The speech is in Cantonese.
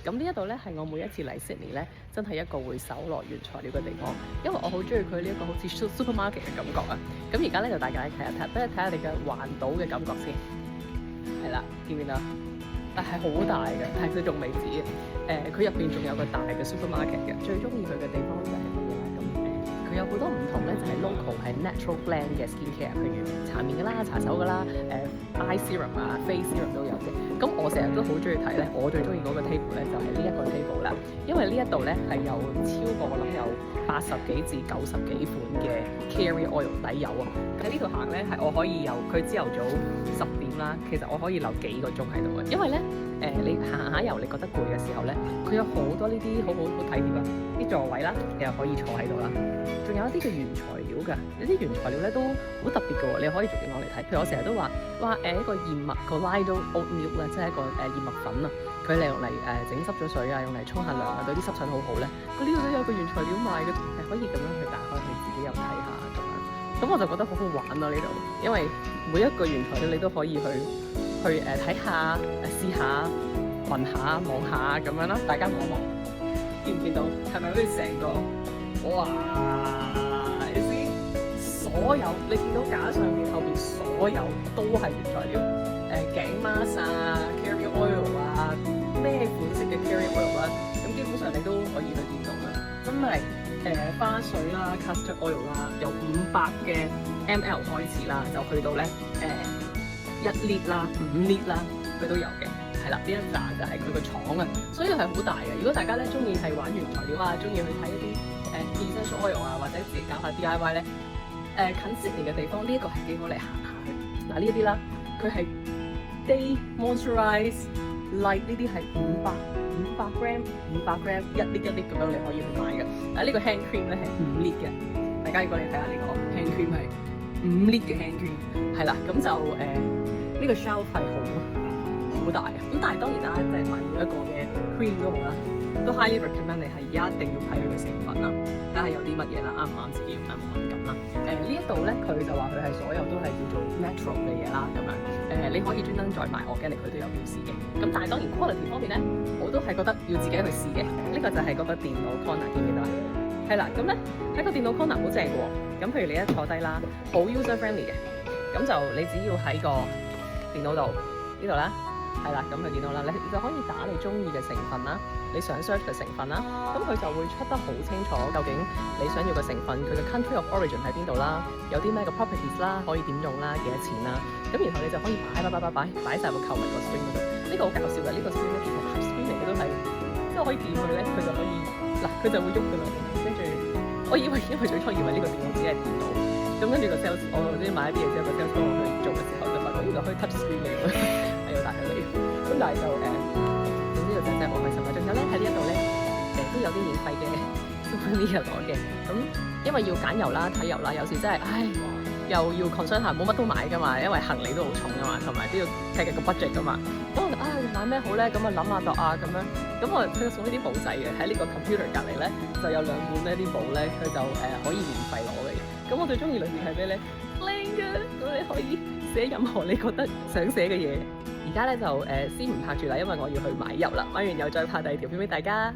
咁呢一度咧係我每一次嚟 Sydney 咧，真係一個會搜羅原材料嘅地方，因為我好中意佢呢一個好似 supermarket 嘅感覺啊。咁而家咧就大家睇一睇，俾你睇下你嘅環島嘅感覺先。係啦，見唔見啊？但係好大嘅，但係佢仲未止嘅。佢入邊仲有個大嘅 supermarket 嘅。最中意佢嘅地方就係乜嘢啦？咁佢有好多唔同咧，就係 local 係 natural blend 嘅 skincare，譬如搽面㗎啦、搽手㗎啦、eye serum 啊、face serum 都有嘅。咁我成日都好中意睇咧，我最中意嗰個 table 咧就係呢一個 table 啦，因為呢一度咧係有超過我諗有80幾至90幾款嘅 carry oil 底油啊。喺呢度行咧係我可以由佢朝頭早10點啦，其實我可以留幾個鐘喺度嘅，因為咧你行下遊你覺得攰嘅時候咧，佢有好多呢啲好睇啲啊啲座位啦，你又可以坐喺度啦，仲有一啲嘅原材料㗎，有啲原材料咧都好特別嘅喎，你可以逐件攞嚟睇。譬如我成日都話一個燕麥個 Lido Oatmeal 咧，即係一個燕麥粉啊，佢嚟用嚟整濕咗水啊，用嚟沖下涼啊，對啲濕疹好好咧。佢呢度都有個原材料賣嘅，可以咁樣去打開你自己又睇下咁樣。咁我就覺得好好玩咯呢度，因為每一個原材料你都可以去睇下、試下、聞下、望下咁樣啦。大家望一望，見唔見到？係咪好似成個哇？你知所有你見到架上面後邊所有都係原材料，頸 mask 啊、carry oil 啊，咩款式嘅 carry oil 啦，咁基本上你都可以去見到啦。真係花水啦、castor oil 啦，由500嘅 ml 開始啦，就去到咧1 lit 啦、5 lit 啦，佢都有嘅。係啦，呢一紮就係佢個廠啊，所以係好大嘅。如果大家咧中意係玩原材料啊，中意去睇一啲essential oil 啊，或者自己搞下 DIY 咧，近Sydney嘅地方呢一個係幾好嚟行下去。嗱呢一啲啦，佢係 Day Moisturize Light 呢啲係500 gram 1 lit 咁樣你可以去買嘅。嗱呢個 hand cream 咧係5 lit 嘅，大家如果你睇下呢個 hand cream 係5 lit 嘅 hand cream， 係啦，咁就呢個 shelf 係好大嘅。咁但係當然啦，即係買每一個嘅 cream 都好啦，都 highly recommend 你係一定要睇佢嘅成分啦，睇下有啲乜嘢啦，啱唔啱自己用，啱唔啱敏感啦。呢一度咧，佢就話佢係所有都係叫做 natural 嘅嘢啦，咁樣你可以專登再買 organic，佢都有表示嘅。咁但係當然 quality 方面咧，我都係覺得要自己去試嘅。呢個就係嗰個電腦 corner，見唔見到啊？係啦，咁咧喺個電腦 corner 好正嘅喎。咁譬如你一坐低啦，好 user friendly 嘅，咁就你只要喺個電腦度呢度啦。係啦，咁佢見到啦，你就可以打你中意嘅成分啦，你想 search 嘅成分啦，咁佢就會出得好清楚，究竟你想要嘅成分佢嘅 country of origin 喺邊度啦，有啲咩嘅 properties 啦，可以點用啦，幾多錢啦，咁然後你就可以擺晒個購物個 screen 嗰度。呢個好搞笑嘅，呢個 screen 咧其實 touch screen 嚟嘅都係，即係可以點佢咧，佢就可以嗱，佢就會喐㗎啦。跟住我以為因為最初以為呢個電腦只係電腦，咁跟住個 sales 我頭先買一啲嘢之後，個 sales 幫我去做嘅時候就發覺呢個可以 touch screen 嚟嘅。要帶佢嚟，咁但係就總之就真係好開心啦。仲有咧喺呢一度咧，都有啲免費嘅 souvenir 攞嘅。咁因為要揀油啦、睇油啦，有時真係又要 concern 下，冇乜都買噶嘛，因為行李都好重噶嘛，同埋都要計個 budget 噶嘛。咁我要買咩好咧？咁啊諗下度啊咁樣。咁我佢送呢啲簿仔嘅，喺呢個 computer 隔離咧就有2本呢啲簿咧，佢就可以免費攞嚟。咁我最中意裏面係咩咧？靚嘅，咁你可以寫任何你覺得想寫嘅嘢。而家咧就先唔拍住啦，因為我要去買油啦。買完油再拍第2條片俾大家。